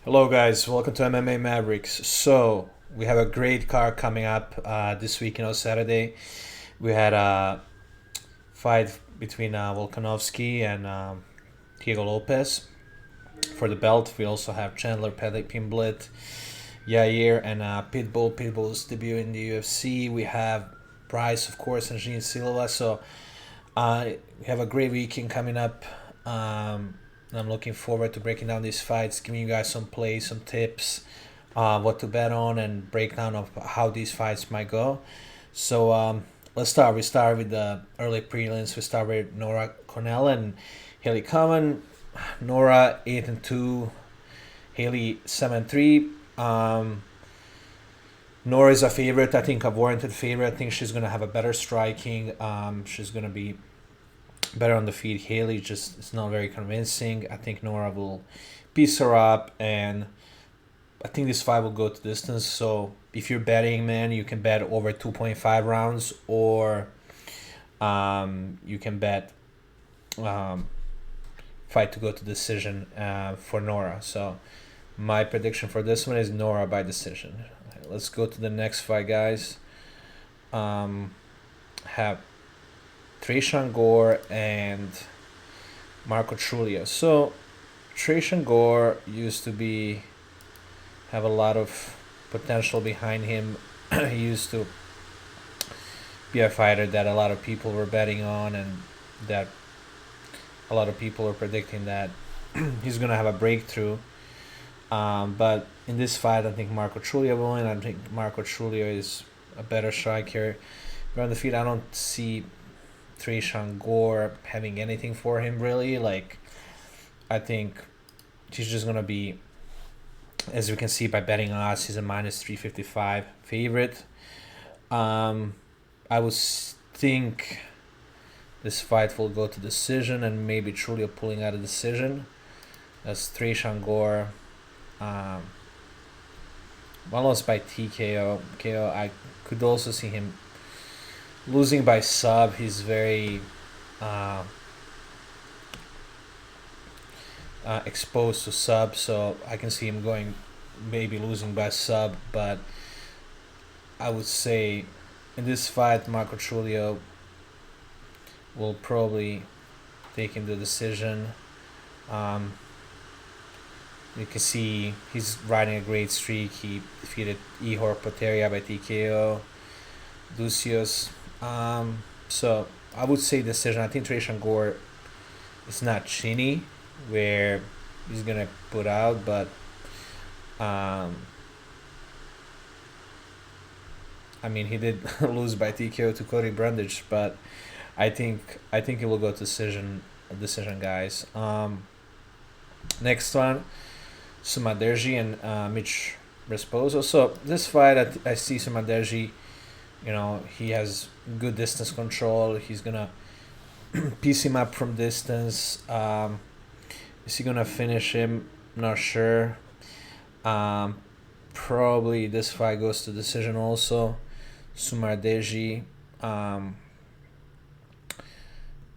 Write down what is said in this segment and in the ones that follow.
Hello, guys. Welcome to MMA Mavericks. So we have a great card coming up this weekend on Saturday. We had a fight between Volkanovski and Diego Lopes for the belt. We also have Chandler Pimblet, Yair, and Pitbull. Pitbull's debut in the UFC. We have Bryce, of course, and Jean Silva. So we have a great weekend coming up. I'm looking forward to breaking down these fights, giving you guys some plays, some tips, what to bet on, and breakdown of how these fights might go. So let's start. We start with the early prelims. We start with Nora Cornell and Haley Common. Nora 8-2, Haley 7-3. Nora is a favorite. I think a warranted favorite. I think she's gonna have a better striking. She's gonna be better on the feet. Haley just is not very convincing. I think Nora will piece her up, and I think this fight will go to distance. So if you're betting, man, you can bet over 2.5 rounds, or you can bet fight to go to decision for Nora. So my prediction for this one is Nora by decision. Let's go to the next fight, guys. Have Trayshawn Gore and Marco Trulio. So Trayshawn Gore used to have a lot of potential behind him. He used to be a fighter that a lot of people were betting on, and that a lot of people were predicting that he's gonna have a breakthrough. But in this fight, I think Marco Trulio will win. I think Marco Trulio is a better striker. But on the feet, I don't see Trayshawn Gore having anything for him, really. Like, I think he's just gonna be, as we can see by betting odds, he's a minus 355 favorite. I would think this fight will go to decision, and maybe Trulio pulling out a decision. That's Trayshawn Gore. Almost by TKO. I could also see him losing by sub. He's very exposed to sub, so I can see him going, maybe losing by sub. But I would say in this fight, Marco Trulio will probably take him the decision. You can see he's riding a great streak. He defeated Ihor Poteria by TKO. Lucius. So I would say decision. I think Trayshawn Gore is not chinny where he's gonna put out, but I mean, he did lose by TKO to Cody Brundage, but I think it will go decision, guys. Next one, Sumaderji and Mitch Resposo. So this fight, I see Sumaderji. He has good distance control. He's gonna piece him up from distance. Is he gonna finish him? Not sure. Probably this fight goes to decision also. Sumardeji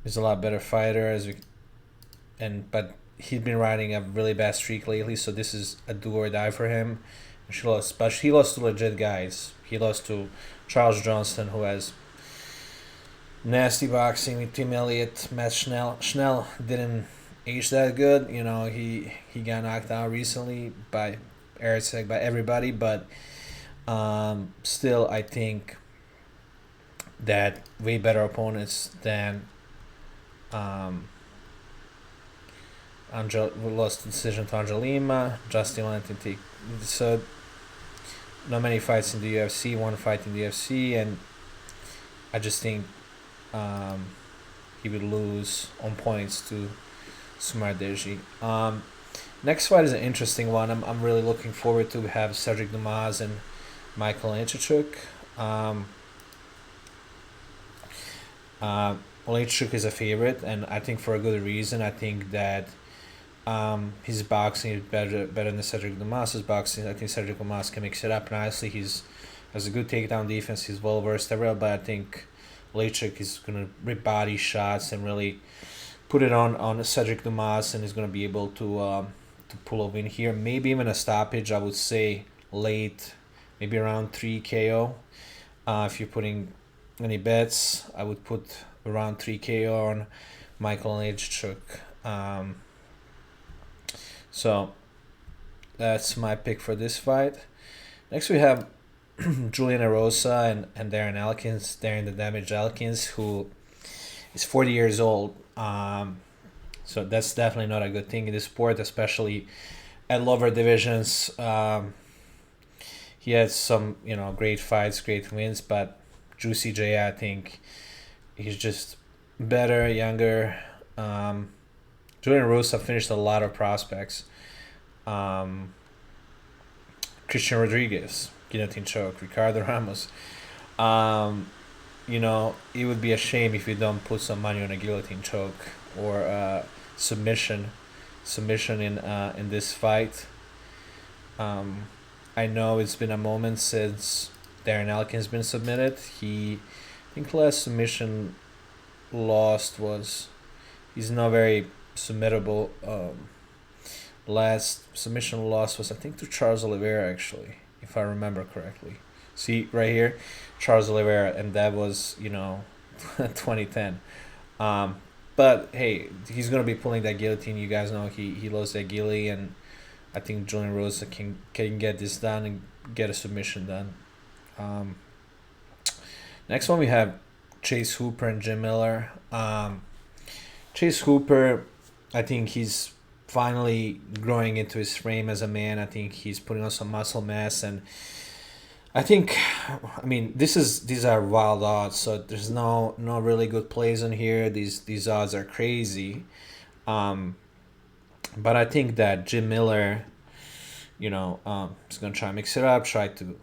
is a lot better fighter, but he's been riding a really bad streak lately. So this is a do or die for him. But he lost to legit guys. He lost to Charles Johnston, who has nasty boxing, with Tim Elliott, Matt Schnell. Schnell didn't age that good. He got knocked out recently by Ericek, by everybody. But still, I think that way better opponents than we lost the decision to Angelima. Justin wanted to take, so not many fights in the UFC, one fight in the UFC, and I just think he would lose on points to Sumardeji. Next fight is an interesting one. I'm really looking forward to have Cedric Dumas and Michael Anchechuk. Anchechuk is a favorite, and I think for a good reason. I think that his boxing is better than Cedric Dumas' boxing. I think Cedric Dumas can mix it up nicely. He's has a good takedown defense. He's well versed everywhere, but I think Lechuk is gonna rip body shots and really put it on Cedric Dumas, and is gonna be able to to pull a win here. Maybe even a stoppage. I would say late, maybe around 3 KO. If you're putting any bets, I would put around 3 KO on Michael Nejčuk. So that's my pick for this fight. Next we have Julian Erosa and Darren Elkins. Darren the Damage Elkins, who is 40 years old. So that's definitely not a good thing in this sport, especially at lower divisions. He has some, great fights, great wins, but Juicy J, I think he's just better, younger. Julian Erosa finished a lot of prospects. Christian Rodriguez, guillotine choke. Ricardo Ramos. It would be a shame if you don't put some money on a guillotine choke or submission in this fight. I know it's been a moment since Darren Elkins been submitted. I think last submission lost was, he's not very submittable. Last submission loss was, I think, to Charles Oliveira, actually, if I remember correctly. See right here, Charles Oliveira, and that was 2010. But hey, he's gonna be pulling that guillotine. You guys know he lost that gilly, and I think Julian Rosa can get this done and get a submission done. Next one we have Chase Hooper and Jim Miller. Chase Hooper, I think he's finally growing into his frame as a man. I think he's putting on some muscle mass, and I think, these are wild odds, so there's no really good plays in here. These odds are crazy, but I think that Jim Miller, is gonna try to mix it up, try to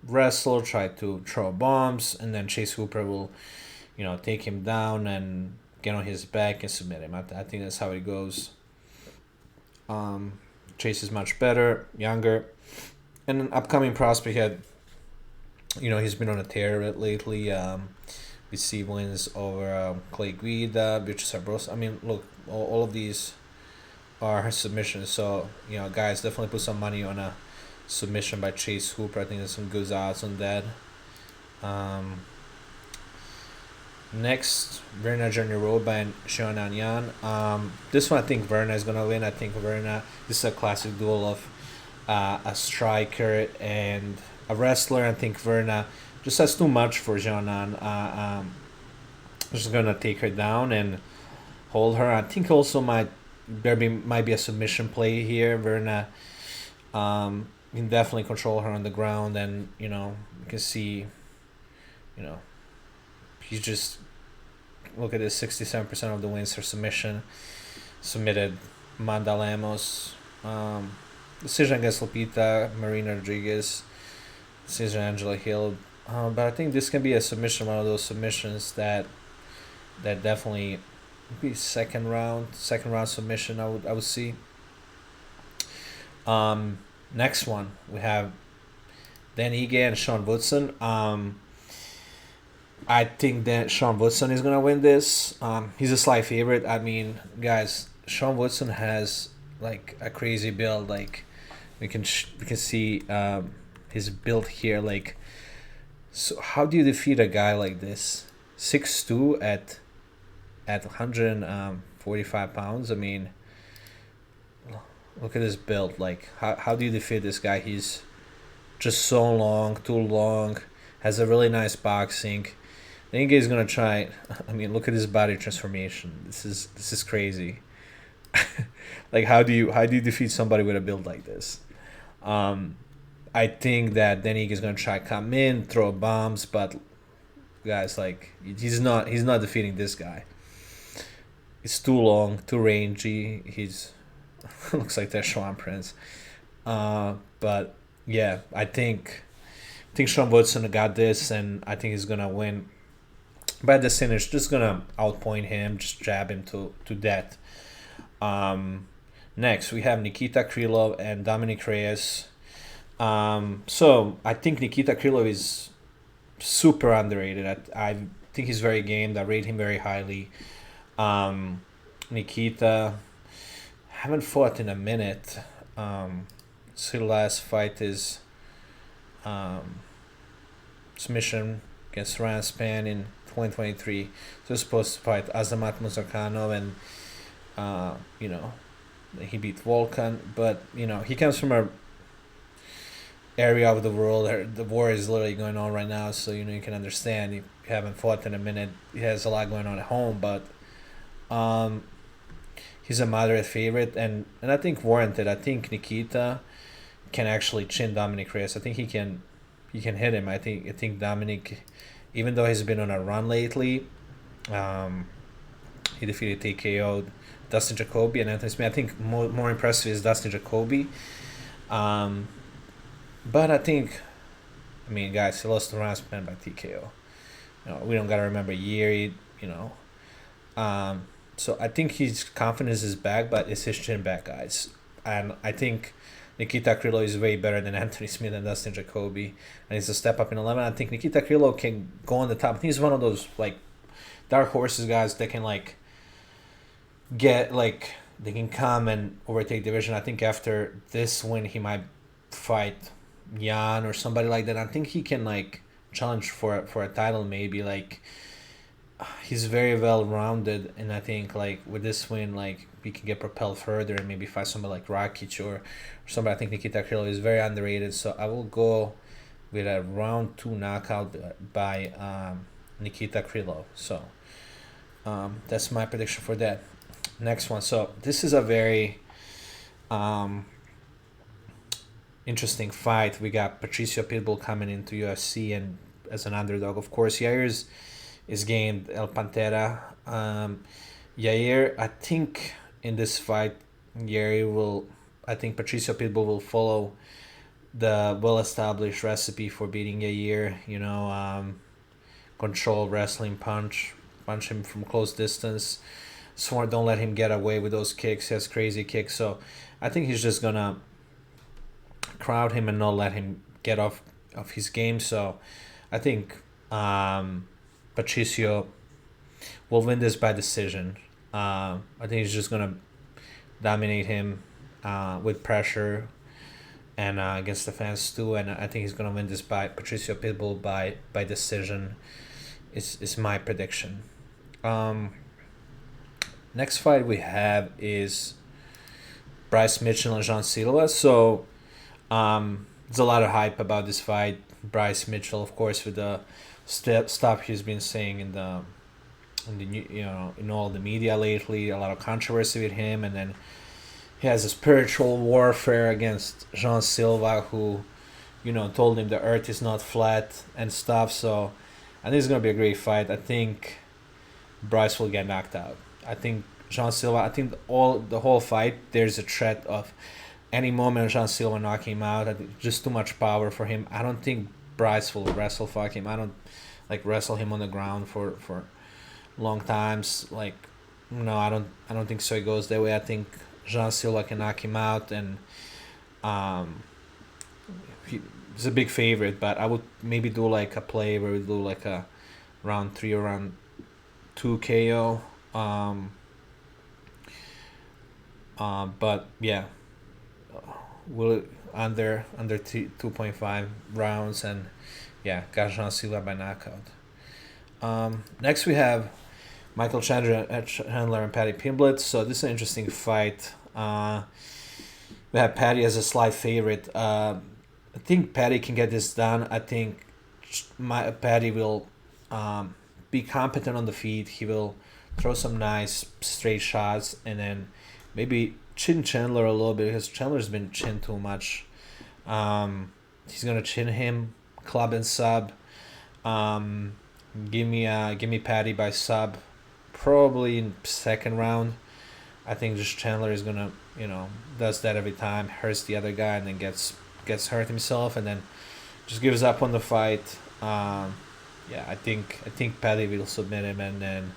wrestle, try to throw bombs, and then Chase Hooper will, take him down and get on his back and submit him. I think that's how it goes. Chase is much better, younger, and an upcoming prospect. He's been on a tear lately. We see wins over Clay Guida, Beatrice Arbrosa. Look, all of these are submissions. So, guys, definitely put some money on a submission by Chase Hooper. I think there's some good odds on that. Next, Verna Janiroba and Xiaonan Yan. This one, I think Verna is going to win. I think Verna, this is a classic duel of a striker and a wrestler. I think Verna just has too much for Xiaonan. Just going to take her down and hold her. I think also might be a submission play here. Verna can definitely control her on the ground, and, you can see, he's just, look at this, 67% of the wins are submission. Submitted Manda Lemos. Decision against Lupita, Marina Rodriguez. Decision Angela Hill. But I think this can be a submission, one of those submissions that definitely be second round submission. I would see. Next one we have Dan Ige and Sean Woodson. I think that Sean Woodson is gonna win this. He's a slight favorite. Guys, Sean Woodson has like a crazy build. Like we can see his build here. Like, so how do you defeat a guy like this? 6'2" at 145 pounds. Look at this build. Like, how do you defeat this guy? He's just so long, too long. Has a really nice boxing. I think he's gonna try. Look at his body transformation. This is crazy. Like, how do you defeat somebody with a build like this? I think that Denig is gonna try to come in, throw bombs, but guys, like, he's not defeating this guy. It's too long, too rangy. He's looks like that Schwan Prince. But yeah, I think Sean Woodson got this, and I think he's gonna win. But the Sinner's just gonna outpoint him, just jab him to death. Next, we have Nikita Krylov and Dominic Reyes. So I think Nikita Krylov is super underrated. I think he's very gamed. I rate him very highly. Nikita haven't fought in a minute. So last fight is um, submission against Ryan Span in 2023. So he's supposed to fight Azamat Muzakhanov, and you know, he beat Volkan, but you know he comes from a area of the world where the war is literally going on right now. So you know you can understand if you haven't fought in a minute. He has a lot going on at home, but um, he's a moderate favorite, and I think warranted. I think Nikita can actually chin Dominic Reyes. I think he can hit him. I think Dominic, even though he's been on a run lately, um, he defeated TKO Dustin Jacoby and Anthony Smith. I think more impressive is Dustin Jacoby. Um, but I mean, guys, he lost to Raspman by TKO. You know, we don't gotta remember Yeri. You know, so I think his confidence is back, but it's his chin back, guys. And I think Nikita Krylov is way better than Anthony Smith and Dustin Jacoby, and he's a step up in 11. I think Nikita Krylov can go on the top. I think he's one of those like dark horses guys that can like get like they can come and overtake division. I think after this win he might fight Jan or somebody like that. I think he can like challenge for a title maybe. Like he's very well rounded, and I think like with this win like he can get propelled further and maybe fight somebody like Rakic or somebody. I think Nikita Krylov is very underrated, so I will go with a round 2 knockout by Nikita Krylov. So that's my prediction for that. Next one. So this is a very interesting fight. We got Patricio Pitbull coming into UFC and as an underdog. Of course, Yair is gained El Pantera. Yair, I think in this fight, I think Patricio Pitbull will follow the well-established recipe for beating Yair. You know, control wrestling, punch him from close distance. Sworn, don't let him get away with those kicks. He has crazy kicks, so I think he's just gonna crowd him and not let him get off of his game. So I think Patricio will win this by decision. I think he's just gonna dominate him with pressure and against the fans too. And I think he's gonna win this by Patricio Pitbull by decision. Is my prediction. Next fight we have is Bryce Mitchell and Jean Silva. So there's a lot of hype about this fight. Bryce Mitchell, of course, with the stuff he's been saying in all the media lately, a lot of controversy with him, and then he has a spiritual warfare against Jean Silva, who, told him the earth is not flat and stuff. So I think it's gonna be a great fight. I think Bryce will get knocked out. I think Jean Silva. I think the whole fight there's a threat of any moment Jean Silva knocking him out. I think just too much power for him. I don't think Bryce will wrestle fuck him. I don't wrestle him on the ground for long times. No, I don't think so. It goes that way. I think Jean Silva can knock him out, and he's a big favorite. But I would maybe do a play where we do a round 3 or round 2 KO. But yeah, will under 2.5 rounds, and yeah, got Jean Silva by knockout. Next we have Michael Chandler and Paddy Pimblett. So this is an interesting fight. We have Paddy as a slight favorite. I think Paddy can get this done. I think Paddy will be competent on the feet. He will throw some nice straight shots, and then maybe chin Chandler a little bit, because Chandler's been chin too much. He's gonna chin him, club and sub. Give me Paddy by sub, probably in second round. I think just Chandler is gonna does that every time, hurts the other guy, and then gets hurt himself, and then just gives up on the fight. Yeah, I think Paddy will submit him, and then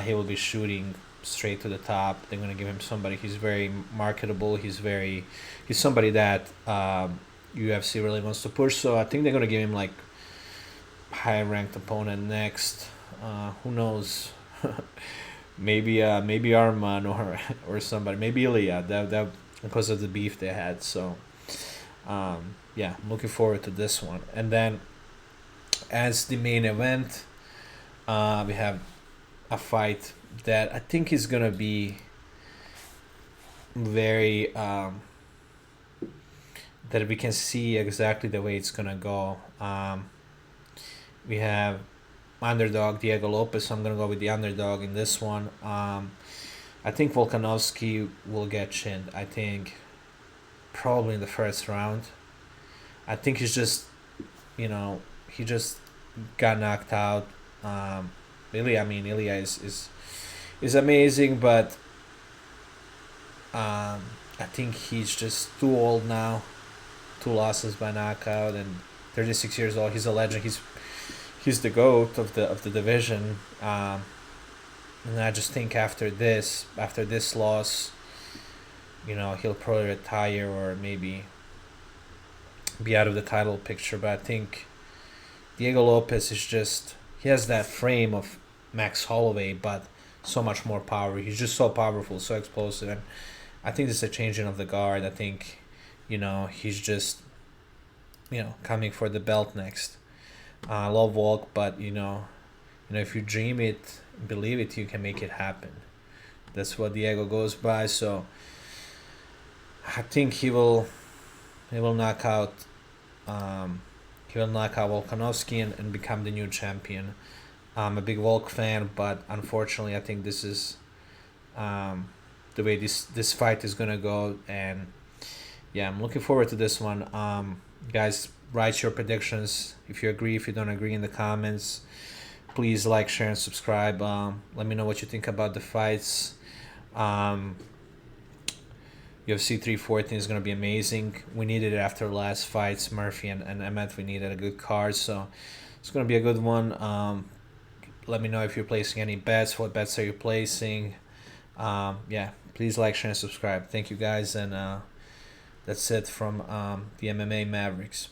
he will be shooting straight to the top. They're gonna give him somebody. He's very marketable. He's somebody that UFC really wants to push. So I think they're gonna give him high ranked opponent next. Who knows? maybe Arman or somebody, maybe Ilya. That because of the beef they had. So yeah, I'm looking forward to this one. And then as the main event, we have a fight that I think is gonna be very that we can see exactly the way it's gonna go. We have underdog Diego Lopes. So I'm gonna go with the underdog in this one. I think Volkanovski will get chinned. I think probably in the first round. I think he's just, he just got knocked out. Ilya is amazing, but I think he's just too old now. Two losses by knockout, and 36 years old. He's a legend. He's the goat of the division. And I just think after this loss, he'll probably retire or maybe be out of the title picture. But I think Diego Lopes is just, he has that frame of Max Holloway, but so much more power. He's just so powerful, so explosive, and I think this is a changing of the guard. I think, he's just, coming for the belt next. I love Volk, but if you dream it, believe it, you can make it happen. That's what Diego goes by. So I think he will knock out Volkanovski and become the new champion. I'm a big Volk fan, but unfortunately, I think this is the way this fight is gonna go, and yeah, I'm looking forward to this one. Guys, write your predictions if you agree, if you don't agree in the comments. Please like, share, and subscribe. Let me know what you think about the fights. UFC 314 is going to be amazing. We needed it after the last fights, Murphy and Emmett. We needed a good card, so it's going to be a good one. Let me know if you're placing any bets. What bets are you placing? Yeah, please like, share, and subscribe. Thank you, guys, and that's it from the MMA Mavericks.